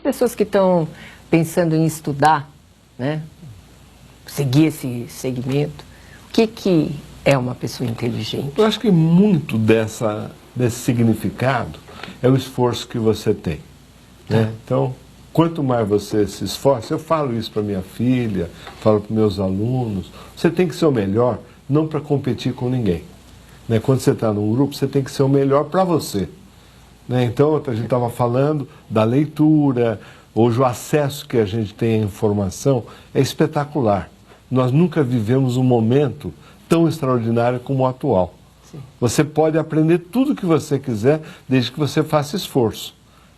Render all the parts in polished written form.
pessoas que estão pensando em estudar, né, seguir esse segmento, o que é uma pessoa inteligente? Eu acho que muito desse significado é o esforço que você tem, né? Então, quanto mais você se esforça, eu falo isso para minha filha, falo para meus alunos, você tem que ser o melhor, não para competir com ninguém, né? Quando você está num grupo, você tem que ser o melhor para você, né? Então, a gente estava falando da leitura, hoje o acesso que a gente tem à informação é espetacular. Nós nunca vivemos um momento tão extraordinário como o atual. Sim. Você pode aprender tudo o que você quiser, desde que você faça esforço.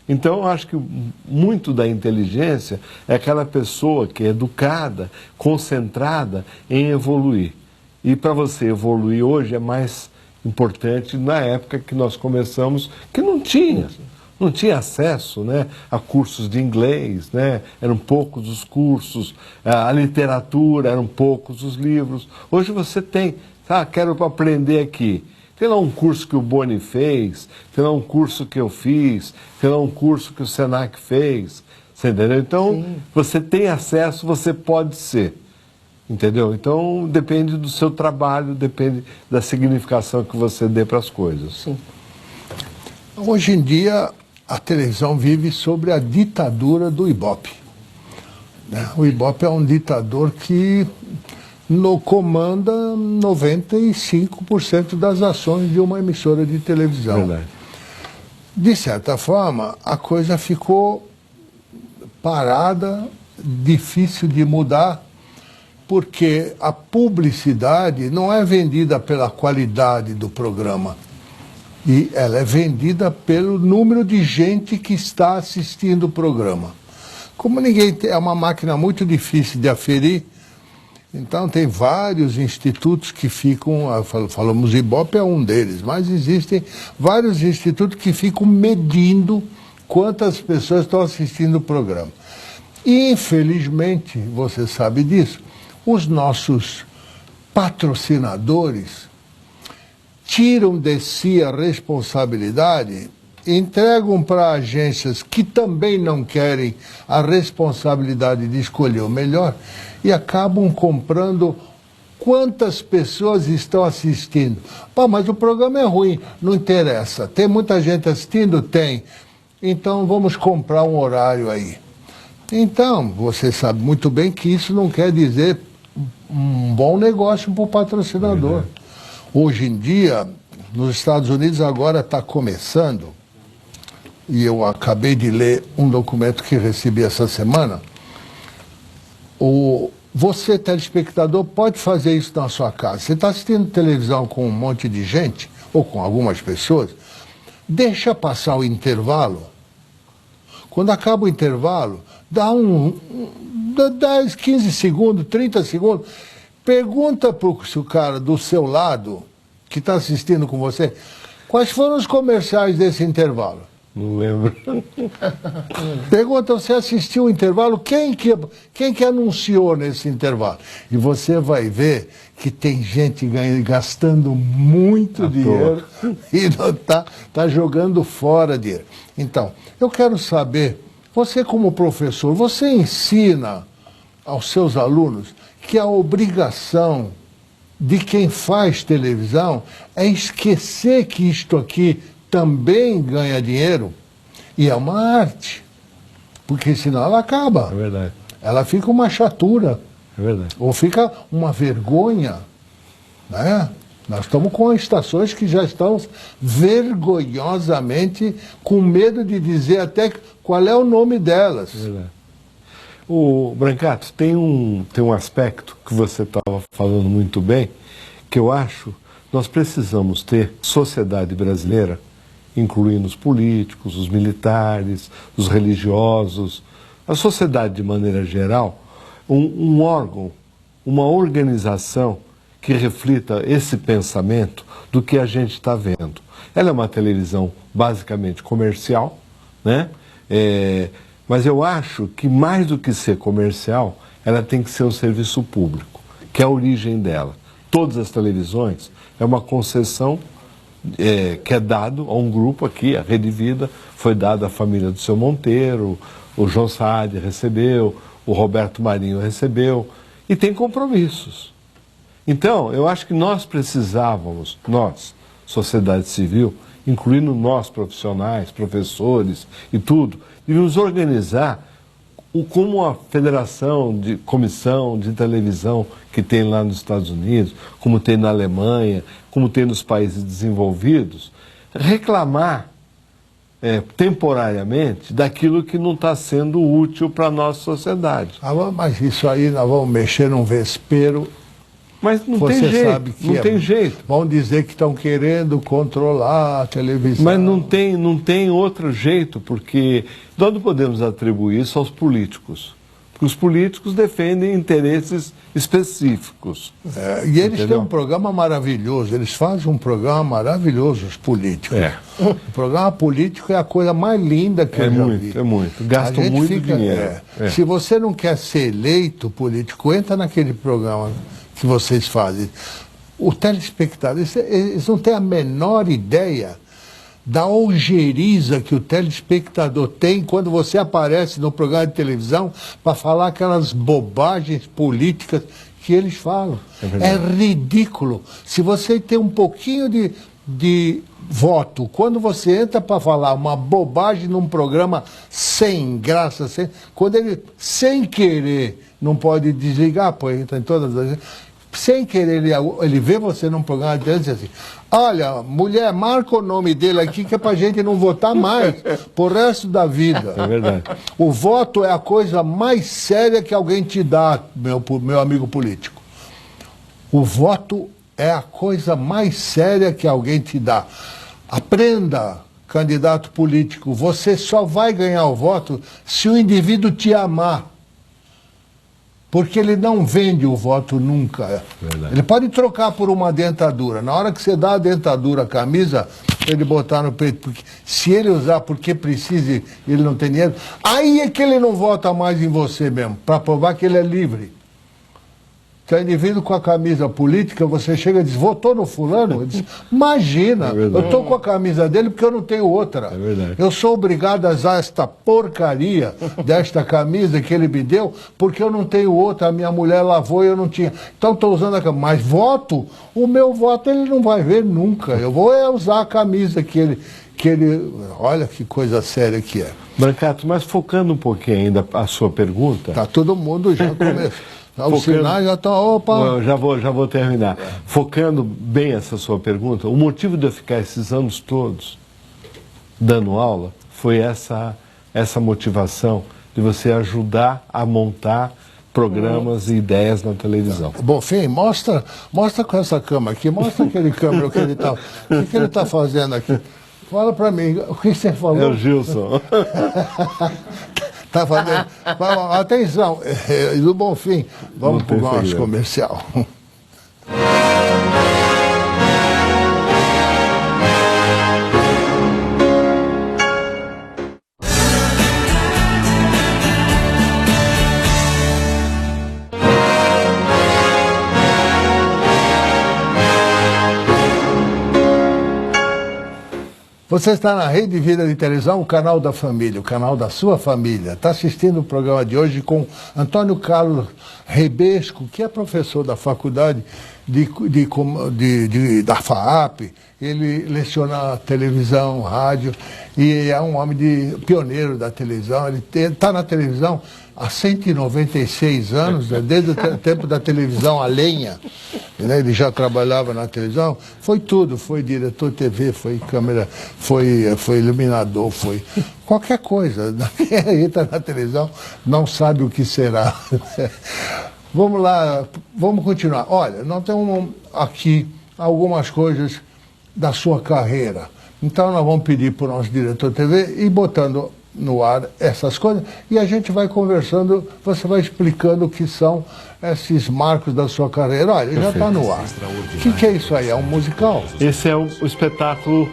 Então, eu acho que muito da inteligência é aquela pessoa que é educada, concentrada em evoluir. E para você evoluir hoje é mais importante na época que nós começamos, que não tinha. Não tinha acesso, né, a cursos de inglês, né, eram poucos os cursos, a literatura, eram poucos os livros. Hoje você tem, quero aprender aqui. Tem lá um curso que o Boni fez, tem lá um curso que eu fiz, tem lá um curso que o Senac fez, você entendeu? Então, sim, você tem acesso, você pode ser, entendeu? Então, depende do seu trabalho, depende da significação que você dê para as coisas. Sim. Hoje em dia, a televisão vive sobre a ditadura do Ibope. O Ibope é um ditador que comanda 95% das ações de uma emissora de televisão. Verdade. De certa forma, a coisa ficou parada, difícil de mudar, porque a publicidade não é vendida pela qualidade do programa. E ela é vendida pelo número de gente que está assistindo o programa. Como ninguém tem, é uma máquina muito difícil de aferir, então tem vários institutos que ficam, falamos Ibope é um deles, mas existem vários institutos que ficam medindo quantas pessoas estão assistindo o programa. E, infelizmente, você sabe disso, os nossos patrocinadores tiram de si a responsabilidade, entregam para agências que também não querem a responsabilidade de escolher o melhor e acabam comprando quantas pessoas estão assistindo. Pô, mas o programa é ruim, não interessa. Tem muita gente assistindo? Tem. Então vamos comprar um horário aí. Então, você sabe muito bem que isso não quer dizer um bom negócio para o patrocinador. Hoje em dia, nos Estados Unidos agora está começando, e eu acabei de ler um documento que recebi essa semana, você, telespectador, pode fazer isso na sua casa. Você está assistindo televisão com um monte de gente, ou com algumas pessoas, deixa passar o intervalo. Quando acaba o intervalo, dá 10, 15 segundos, 30 segundos, pergunta para o cara do seu lado, que está assistindo com você, quais foram os comerciais desse intervalo? Não lembro. Pergunta, você assistiu o intervalo? Quem que anunciou nesse intervalo? E você vai ver que tem gente gastando muito dinheiro e não tá jogando fora dinheiro. Então, eu quero saber, você como professor, você ensina aos seus alunos que a obrigação de quem faz televisão é esquecer que isto aqui também ganha dinheiro, e é uma arte, porque senão ela acaba. É verdade. Ela fica uma chatura. É verdade. Ou fica uma vergonha, né? Nós estamos com estações que já estão vergonhosamente com medo de dizer até qual é o nome delas. É verdade. O Brancato, tem um aspecto que você estava falando muito bem, que eu acho nós precisamos ter sociedade brasileira, incluindo os políticos, os militares, os religiosos, a sociedade de maneira geral, um órgão, uma organização que reflita esse pensamento do que a gente está vendo. Ela é uma televisão basicamente comercial, né? Mas eu acho que mais do que ser comercial, ela tem que ser um serviço público, que é a origem dela. Todas as televisões é uma concessão que é dado a um grupo aqui, a Rede Vida, foi dada à família do Seu Monteiro, o João Saad recebeu, o Roberto Marinho recebeu, e tem compromissos. Então, eu acho que nós precisávamos, nós, sociedade civil, incluindo nós profissionais, professores e tudo, devíamos organizar como a federação de comissão de televisão que tem lá nos Estados Unidos, como tem na Alemanha, como tem nos países desenvolvidos, reclamar temporariamente daquilo que não está sendo útil para a nossa sociedade. Mas isso aí nós vamos mexer num vespeiro. Mas não Você tem jeito, sabe que não tem jeito. Vão dizer que estão querendo controlar a televisão. Mas não tem outro jeito, porque nós não podemos atribuir isso aos políticos. Porque os políticos defendem interesses específicos. E eles têm um programa maravilhoso, eles fazem um programa maravilhoso, os políticos. O programa político é a coisa mais linda que eu já vi. É muito. Gastam muito dinheiro. Se você não quer ser eleito político, entra naquele programa que vocês fazem. O telespectador, eles não têm a menor ideia da ojeriza que o telespectador tem quando você aparece no programa de televisão para falar aquelas bobagens políticas que eles falam. É ridículo. Se você tem um pouquinho de voto, quando você entra para falar uma bobagem num programa sem graça, quando ele, sem querer, não pode desligar, pô, entra em todas as... Sem querer, ele vê você num programa de televisão e diz assim: olha, mulher, marca o nome dele aqui que é pra gente não votar mais pro resto da vida. É verdade. O voto é a coisa mais séria que alguém te dá, meu amigo político. O voto é a coisa mais séria que alguém te dá. Aprenda, candidato político, você só vai ganhar o voto se o indivíduo te amar. Porque ele não vende o voto nunca. Verdade. Ele pode trocar por uma dentadura. Na hora que você dá a dentadura, a camisa, ele botar no peito, porque se ele usar porque precisa e ele não tem dinheiro, aí é que ele não vota mais em você mesmo, para provar que ele é livre. Se é indivíduo com a camisa política, você chega e diz: votou no fulano? Ele diz: imagina, eu estou com a camisa dele porque eu não tenho outra. É verdade. Eu sou obrigado a usar esta porcaria desta camisa que ele me deu porque eu não tenho outra, a minha mulher lavou e eu não tinha. Então estou usando a camisa. Mas voto, o meu voto ele não vai ver nunca. Eu vou usar a camisa que ele... Olha que coisa séria que é. Brancato, mas focando um pouquinho ainda a sua pergunta... Tá todo mundo já começando. Os sinais já estão... Opa! Eu já vou terminar. Focando bem essa sua pergunta, o motivo de eu ficar esses anos todos dando aula foi essa motivação de você ajudar a montar programas e ideias na televisão. Bom, Fim, mostra com essa câmera aqui, mostra aquele câmera, o que ele tá fazendo aqui. Fala para mim, o que você falou? É o Gilson. Tá fazendo. Atenção, do Bonfim, vamos para o nosso comercial. Você está na Rede Vida de Televisão, o canal da família, o canal da sua família. Está assistindo o programa de hoje com Antônio Carlos Rebesco, que é professor da faculdade da FAAP. Ele leciona televisão, rádio, e é um homem pioneiro da televisão. Ele está na televisão há 196 anos, né, desde o tempo da televisão a lenha. Né, ele já trabalhava na televisão, foi tudo, foi diretor de TV, foi câmera, foi iluminador, foi qualquer coisa. Quem entra na televisão não sabe o que será. Vamos lá, vamos continuar. Olha, nós temos aqui algumas coisas da sua carreira. Então nós vamos pedir para o nosso diretor de TV ir botando no ar essas coisas e a gente vai conversando, você vai explicando o que são esses marcos da sua carreira. Olha, já está no ar. O que é isso aí? É um musical? Esse é o espetáculo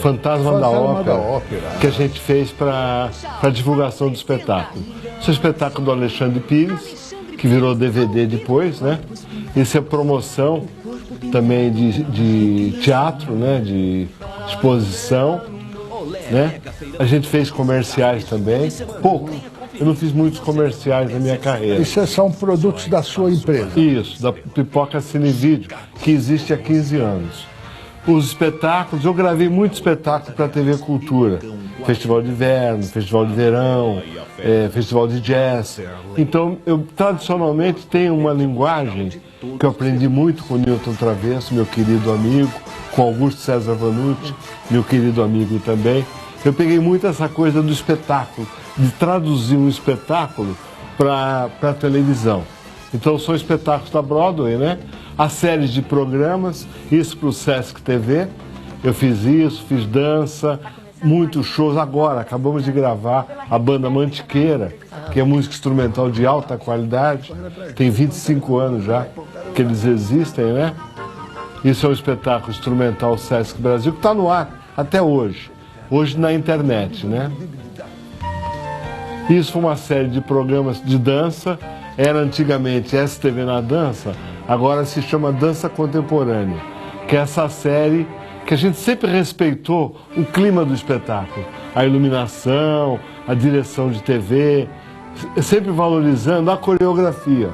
Fantasma da Ópera, que a gente fez para a divulgação do espetáculo. Esse é o espetáculo do Alexandre Pires, que virou DVD depois, né? Esse é promoção também de teatro, né? De exposição, né? A gente fez comerciais também, pouco. eu não fiz muitos comerciais na minha carreira. Isso são produtos da sua empresa? Isso, da Pipoca Cine Vídeo, que existe há 15 anos. Os espetáculos, eu gravei muitos espetáculos para a TV Cultura. Festival de Inverno, Festival de Verão, Festival de Jazz. Então, eu tradicionalmente tenho uma linguagem que eu aprendi muito com o Newton Travesso, meu querido amigo, com Augusto César Vanucci, meu querido amigo também. Eu peguei muito essa coisa do espetáculo, de traduzir um espetáculo para a televisão. Então, são espetáculos da Broadway, né? A série de programas, isso para o Sesc TV. Eu fiz isso, fiz dança, muitos shows. Agora, acabamos de gravar a banda Mantiqueira, que é música instrumental de alta qualidade. Tem 25 anos já que eles existem, né? Isso é um espetáculo instrumental Sesc Brasil, que está no ar até hoje. Hoje na internet, né? Isso foi uma série de programas de dança. Era antigamente STV na Dança, agora se chama Dança Contemporânea, que é essa série que a gente sempre respeitou o clima do espetáculo, a iluminação, a direção de TV, sempre valorizando a coreografia,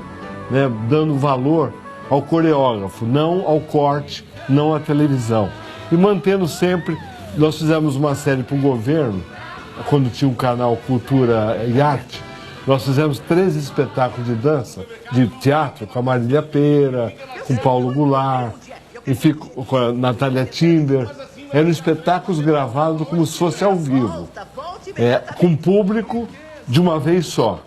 né, dando valor ao coreógrafo, não ao corte, não à televisão. E mantendo sempre, nós fizemos uma série para o governo, quando tinha um canal Cultura e Arte. Nós fizemos 13 espetáculos de dança, de teatro, com a Marília Pêra, com Paulo Goulart, enfim, com a Natália Timber. Eram espetáculos gravados como se fosse ao vivo, com público de uma vez só.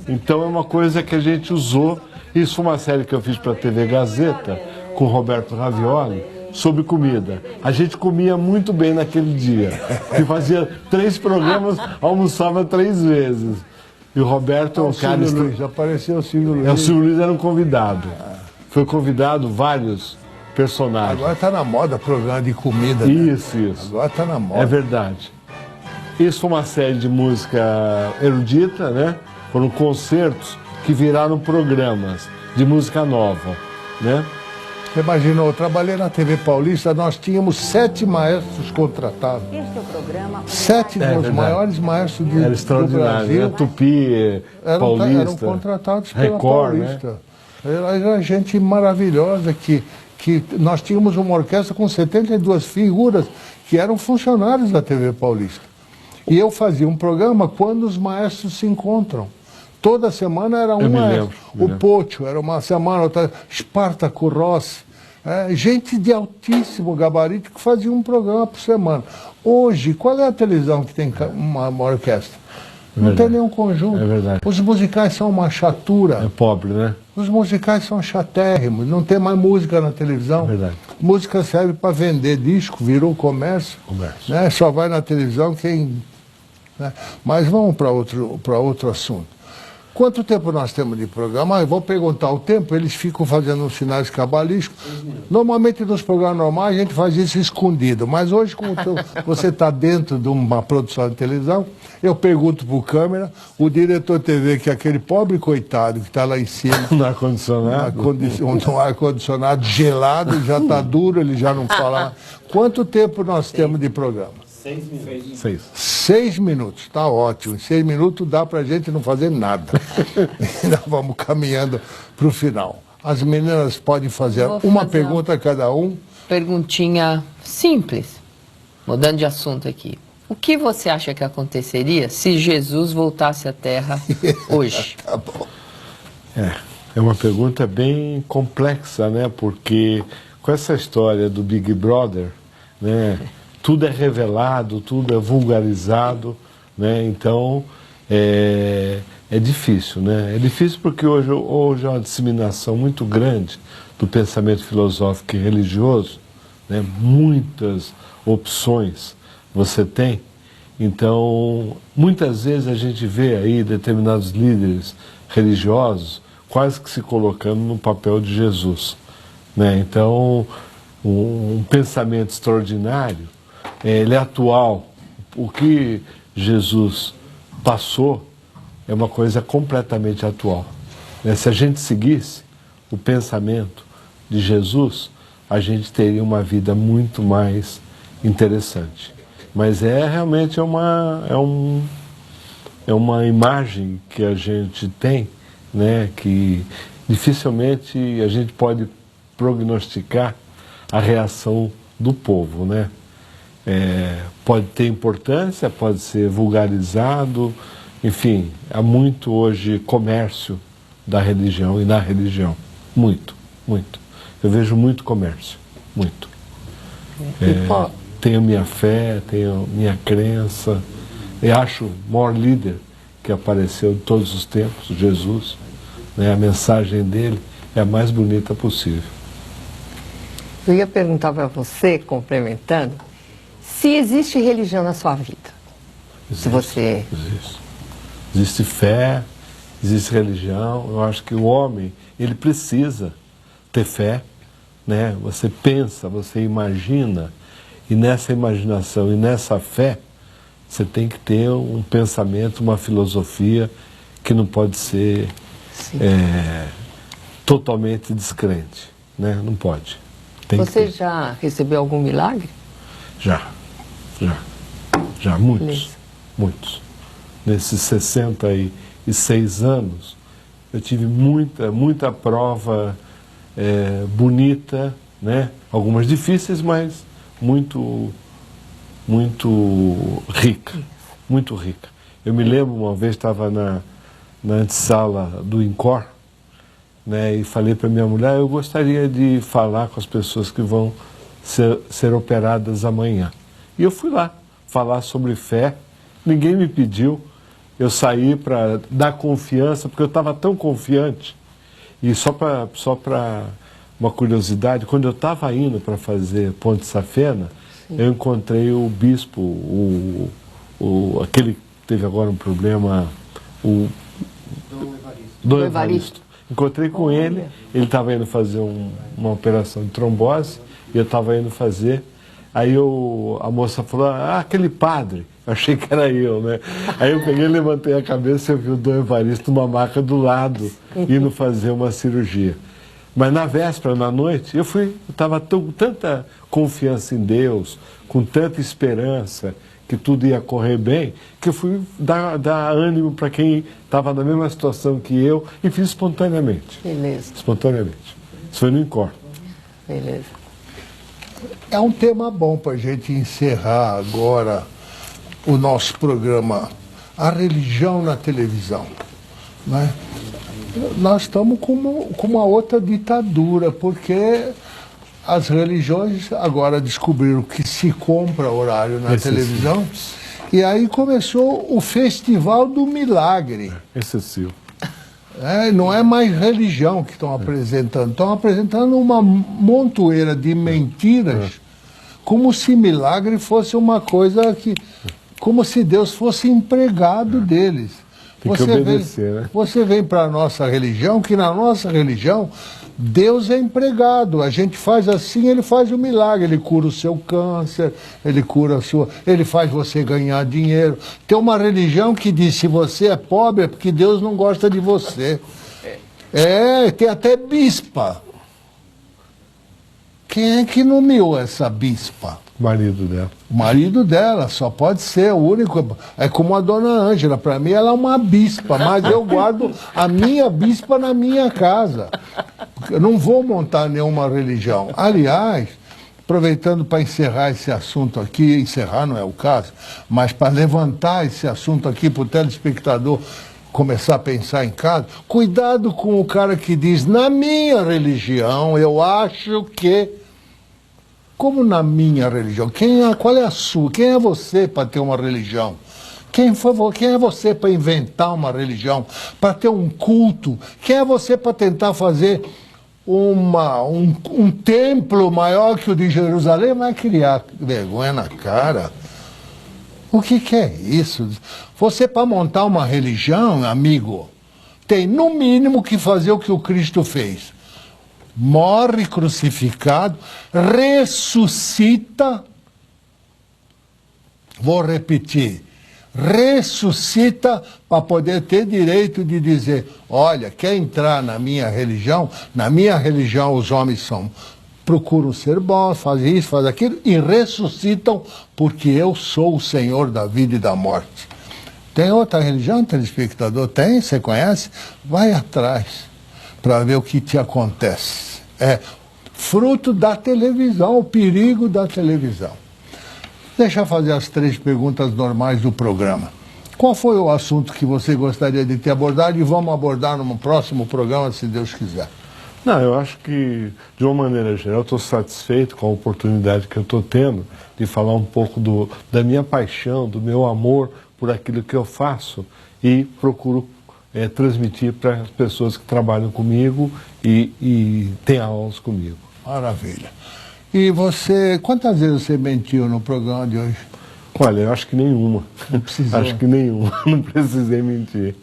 Então é uma coisa que a gente usou. Isso foi uma série que eu fiz para a TV Gazeta, com o Roberto Ravioli, sobre comida. A gente comia muito bem naquele dia. Que fazia 3 programas, almoçava 3 vezes. E o Roberto é um cara... Luiz, apareceu o Silvio Luiz. O Silvio Luiz era um convidado. Foi convidado vários personagens. Agora está na moda programa de comida. Isso, né? isso. Agora está na moda. É verdade. Isso foi uma série de música erudita, né? Foram concertos que viraram programas de música nova, né? Você imaginou, eu trabalhei na TV Paulista, nós tínhamos 7 maestros contratados. Este é o programa... 7 dos maiores maestros do Brasil. Né? Tupi, Paulista. Eram contratados pela Record, Paulista. Né? Era gente maravilhosa, que nós tínhamos uma orquestra com 72 figuras que eram funcionários da TV Paulista. E eu fazia um programa quando os maestros se encontram. Toda semana era um maestro. O Pocho era uma semana, outra, Espartaco Rossi. Gente de altíssimo gabarito que fazia um programa por semana. Hoje, qual é a televisão que tem uma orquestra? Não tem nenhum conjunto. É verdade. Os musicais são uma chatura. É pobre, né? Os musicais são chatérrimos. Não tem mais música na televisão. É verdade. Música serve para vender disco, virou comércio. Né? Só vai na televisão quem... Né? Mas vamos para outro assunto. Quanto tempo nós temos de programa? Eu vou perguntar o tempo, eles ficam fazendo uns sinais cabalísticos. Normalmente nos programas normais a gente faz isso escondido, mas hoje, como você está dentro de uma produção de televisão, eu pergunto para o câmera, o diretor TV, que é aquele pobre coitado que está lá em cima, no ar-condicionado, no ar-condicionado gelado, já está duro, ele já não fala. Quanto tempo nós temos de programa? 6 minutos. 6 minutos, está ótimo. Em 6 minutos dá para a gente não fazer nada. Ainda vamos caminhando para o final. As meninas podem fazer uma pergunta a cada um. Perguntinha simples, mudando de assunto aqui. O que você acha que aconteceria se Jesus voltasse à Terra hoje? Tá bom. É uma pergunta bem complexa, né? Porque com essa história do Big Brother, né? Tudo é revelado, tudo é vulgarizado, né? Então é difícil, né? É difícil porque hoje há uma disseminação muito grande do pensamento filosófico e religioso, né? Muitas opções você tem. Então, muitas vezes a gente vê aí determinados líderes religiosos quase que se colocando no papel de Jesus, né? Então, um pensamento extraordinário, ele é atual. O que Jesus passou é uma coisa completamente atual. Se a gente seguisse o pensamento de Jesus, a gente teria uma vida muito mais interessante. Mas realmente é uma imagem que a gente tem, né, que dificilmente a gente pode prognosticar a reação do povo, né? Pode ter importância, pode ser vulgarizado, enfim, há muito hoje comércio da religião e na religião, muito, muito. Eu vejo muito comércio, muito. Tenho minha fé, tenho minha crença, eu acho o maior líder que apareceu de todos os tempos, Jesus, né? A mensagem dele é a mais bonita possível. Eu ia perguntar para você, complementando, se existe religião na sua vida. Existe, Se você... Existe fé, existe religião. Eu acho que o homem, ele precisa ter fé, né? Você pensa, você imagina, e nessa imaginação e nessa fé, você tem que ter um pensamento, uma filosofia que não pode ser totalmente descrente, né? Não pode. Você já recebeu algum milagre? Já, muitos, muitos. Nesses 66 anos, eu tive muita prova bonita, né? Algumas difíceis, mas muito rica, muito rica. Eu me lembro, uma vez estava na antessala do INCOR, né, e falei para minha mulher, eu gostaria de falar com as pessoas que vão ser operadas amanhã. E eu fui lá falar sobre fé, ninguém me pediu, eu saí para dar confiança, porque eu estava tão confiante. E só para uma curiosidade, quando eu estava indo para fazer Ponte Safena, eu encontrei o bispo, aquele que teve agora um problema, o Dom Evaristo. Encontrei com ele estava indo fazer uma operação de trombose, e eu estava indo fazer. Aí a moça falou, aquele padre, eu achei que era eu, né? Aí eu peguei, levantei a cabeça e eu vi o Dom Evaristo numa maca do lado, indo fazer uma cirurgia. Mas na véspera, na noite, eu estava com tanta confiança em Deus, com tanta esperança que tudo ia correr bem, que eu fui dar ânimo para quem estava na mesma situação que eu e fiz espontaneamente. Beleza. Espontaneamente. Isso foi no INCOR. Beleza. É um tema bom para a gente encerrar agora o nosso programa, a religião na televisão, né? Nós estamos com uma outra ditadura, porque as religiões agora descobriram que se compra horário na televisão, e aí começou o Festival do Milagre. Excessivo. Não é mais religião que estão apresentando, estão apresentando uma montoeira de mentiras, como se milagre fosse uma coisa que... como se Deus fosse empregado deles. Tem que obedecer, né? Você vem para a nossa religião, que na nossa religião Deus é empregado. A gente faz assim, ele faz o milagre. Ele cura o seu câncer, ele cura a sua... ele faz você ganhar dinheiro. Tem uma religião que diz, se você é pobre é porque Deus não gosta de você. Tem até bispa. Quem é que nomeou essa bispa? O marido dela. O marido dela, só pode ser o único. É como a dona Ângela, para mim ela é uma bispa, mas eu guardo a minha bispa na minha casa. Eu não vou montar nenhuma religião. Aliás, aproveitando para encerrar esse assunto aqui, encerrar não é o caso, mas para levantar esse assunto aqui para o telespectador começar a pensar em casa, cuidado com o cara que diz, na minha religião, eu acho que... Como na minha religião? Qual é a sua? Quem é você para ter uma religião? Quem é você para inventar uma religião? Para ter um culto? Quem é você para tentar fazer um templo maior que o de Jerusalém? Vai criar vergonha na cara. O que é isso? Você, para montar uma religião, amigo, tem no mínimo que fazer o que o Cristo fez. Morre crucificado, ressuscita, vou repetir, ressuscita para poder ter direito de dizer, olha, quer entrar na minha religião os homens procuram ser bons, fazem isso, fazem aquilo, e ressuscitam porque eu sou o Senhor da vida e da morte. Tem outra religião, telespectador? Tem, você conhece? Vai atrás para ver o que te acontece. É fruto da televisão, o perigo da televisão. Deixa eu fazer as 3 perguntas normais do programa. Qual foi o assunto que você gostaria de ter abordado e vamos abordar no próximo programa, se Deus quiser? Não, eu acho que, de uma maneira geral, estou satisfeito com a oportunidade que eu estou tendo de falar um pouco da minha paixão, do meu amor por aquilo que eu faço e procuro transmitir para as pessoas que trabalham comigo e têm aulas comigo. Maravilha. E você, quantas vezes você mentiu no programa de hoje? Olha, eu acho que nenhuma. Não precisou. Acho que nenhuma. Não precisei mentir.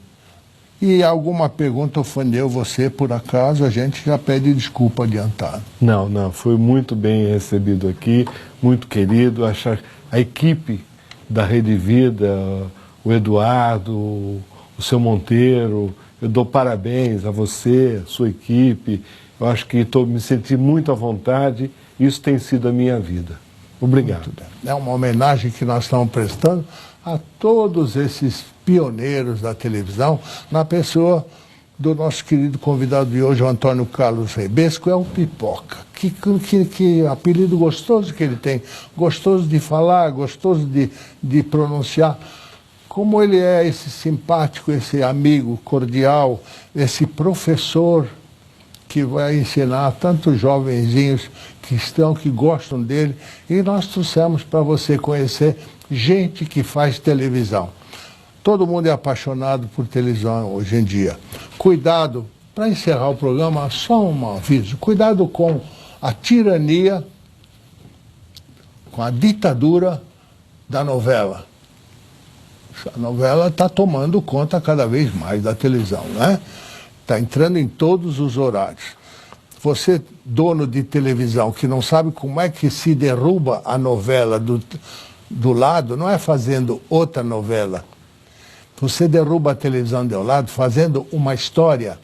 E alguma pergunta ofendeu você, por acaso? A gente já pede desculpa adiantado. Não, foi muito bem recebido aqui, muito querido. A equipe da Rede Vida, o Eduardo, o seu Monteiro, eu dou parabéns a você, a sua equipe. Eu acho que me senti muito à vontade. Isso tem sido a minha vida. Obrigado. É uma homenagem que nós estamos prestando a todos esses pioneiros da televisão, na pessoa do nosso querido convidado de hoje, o Antônio Carlos Rebesco, é o Pipoca. Que apelido gostoso que ele tem, gostoso de falar, gostoso de pronunciar. Como ele é esse simpático, esse amigo cordial, esse professor que vai ensinar tantos jovenzinhos que gostam dele, e nós trouxemos para você conhecer gente que faz televisão. Todo mundo é apaixonado por televisão hoje em dia. Cuidado, para encerrar o programa, só um aviso, cuidado com a tirania, com a ditadura da novela. A novela está tomando conta cada vez mais da televisão, né? Está entrando em todos os horários. Você, dono de televisão, que não sabe como é que se derruba a novela do lado, não é fazendo outra novela. Você derruba a televisão do lado fazendo uma história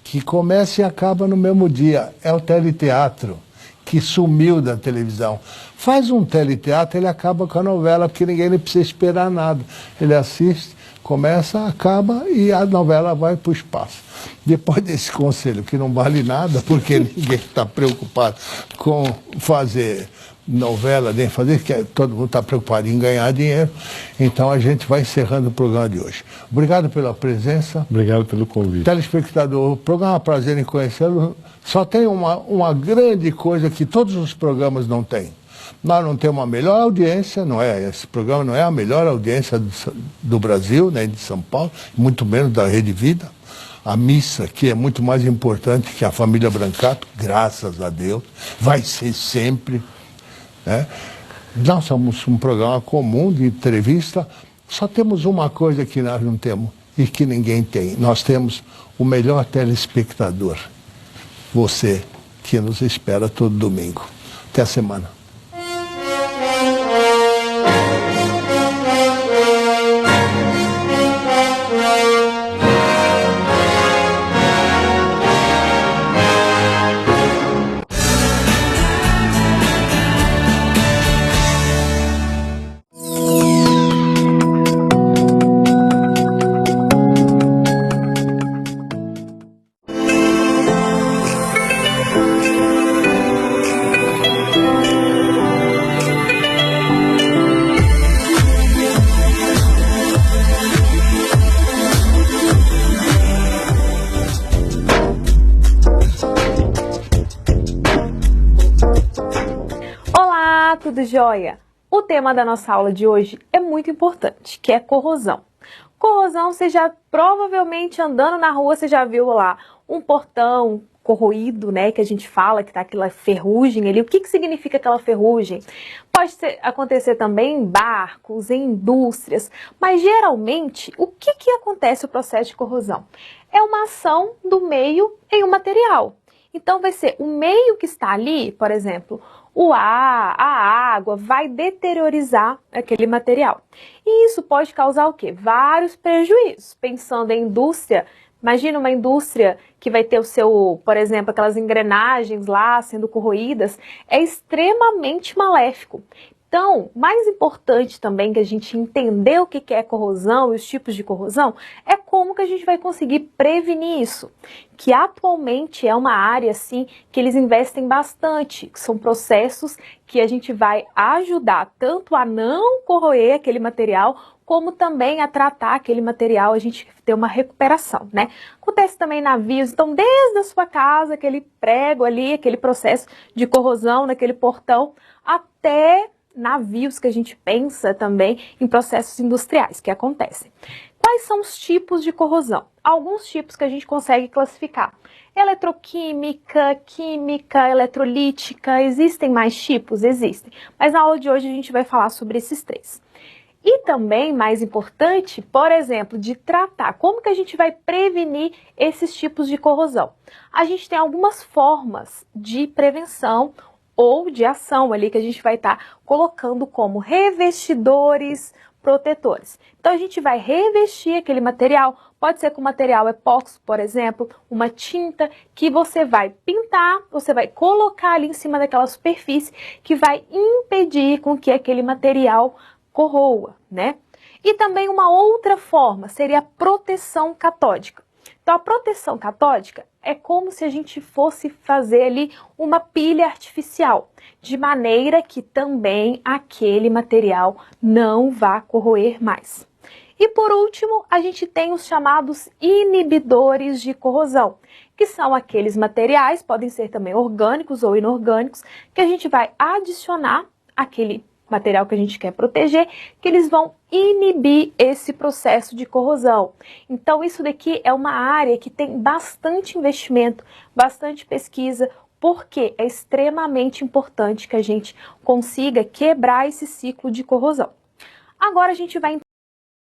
que começa e acaba no mesmo dia. É o teleteatro, que sumiu da televisão. Faz um teleteatro, ele acaba com a novela, porque ninguém precisa esperar nada. Ele assiste, começa, acaba e a novela vai para o espaço. Depois desse conselho, que não vale nada, porque ninguém está preocupado com fazer novela, nem fazer, que todo mundo está preocupado em ganhar dinheiro. Então a gente vai encerrando o programa de hoje. Obrigado pela presença. Obrigado pelo convite. Telespectador, o programa Prazer em Conhecê-lo só tem uma grande coisa que todos os programas não têm. Nós não temos a melhor audiência, não é? Esse programa não é a melhor audiência do Brasil, nem de São Paulo, muito menos da Rede Vida. A missa, que é muito mais importante que a família Brancato, graças a Deus, vai ser sempre. Né? Nós somos um programa comum de entrevista, só temos uma coisa que nós não temos e que ninguém tem. Nós temos o melhor telespectador, você, que nos espera todo domingo. Até a semana. Tudo jóia? O tema da nossa aula de hoje é muito importante, que é corrosão. Corrosão, você já provavelmente andando na rua, você já viu lá um portão corroído, né, que a gente fala que tá aquela ferrugem ali. O que significa aquela ferrugem? Pode acontecer também em barcos, em indústrias, mas geralmente o que acontece o processo de corrosão? É uma ação do meio em um material. Então vai ser o meio que está ali, por exemplo, o ar, a água, vai deteriorizar aquele material. E isso pode causar o quê? Vários prejuízos. Pensando em indústria, imagina uma indústria que vai ter o seu, por exemplo, aquelas engrenagens lá sendo corroídas, é extremamente maléfico. Então, mais importante também que a gente entender o que é corrosão e os tipos de corrosão, é como que a gente vai conseguir prevenir isso, que atualmente é uma área assim que eles investem bastante, que são processos que a gente vai ajudar tanto a não corroer aquele material, como também a tratar aquele material, a gente ter uma recuperação, né? Acontece também em navios, então desde a sua casa, aquele prego ali, aquele processo de corrosão naquele portão, até navios que a gente pensa também em processos industriais que acontecem. Quais são os tipos de corrosão? Alguns tipos que a gente consegue classificar. Eletroquímica, química, eletrolítica, existem mais tipos? Existem. Mas na aula de hoje a gente vai falar sobre esses 3. E também, mais importante, por exemplo, de tratar, como que a gente vai prevenir esses tipos de corrosão? A gente tem algumas formas de prevenção ou de ação ali que a gente vai estar colocando como revestidores protetores. Então a gente vai revestir aquele material, pode ser com material epóxi, por exemplo, uma tinta que você vai pintar, você vai colocar ali em cima daquela superfície que vai impedir com que aquele material corroa, né? E também uma outra forma seria a proteção catódica. Então a proteção catódica é como se a gente fosse fazer ali uma pilha artificial, de maneira que também aquele material não vá corroer mais. E por último, a gente tem os chamados inibidores de corrosão, que são aqueles materiais, podem ser também orgânicos ou inorgânicos, que a gente vai adicionar aquele material que a gente quer proteger, que eles vão inibir esse processo de corrosão. Então isso daqui é uma área que tem bastante investimento, bastante pesquisa, porque é extremamente importante que a gente consiga quebrar esse ciclo de corrosão. Agora a gente vai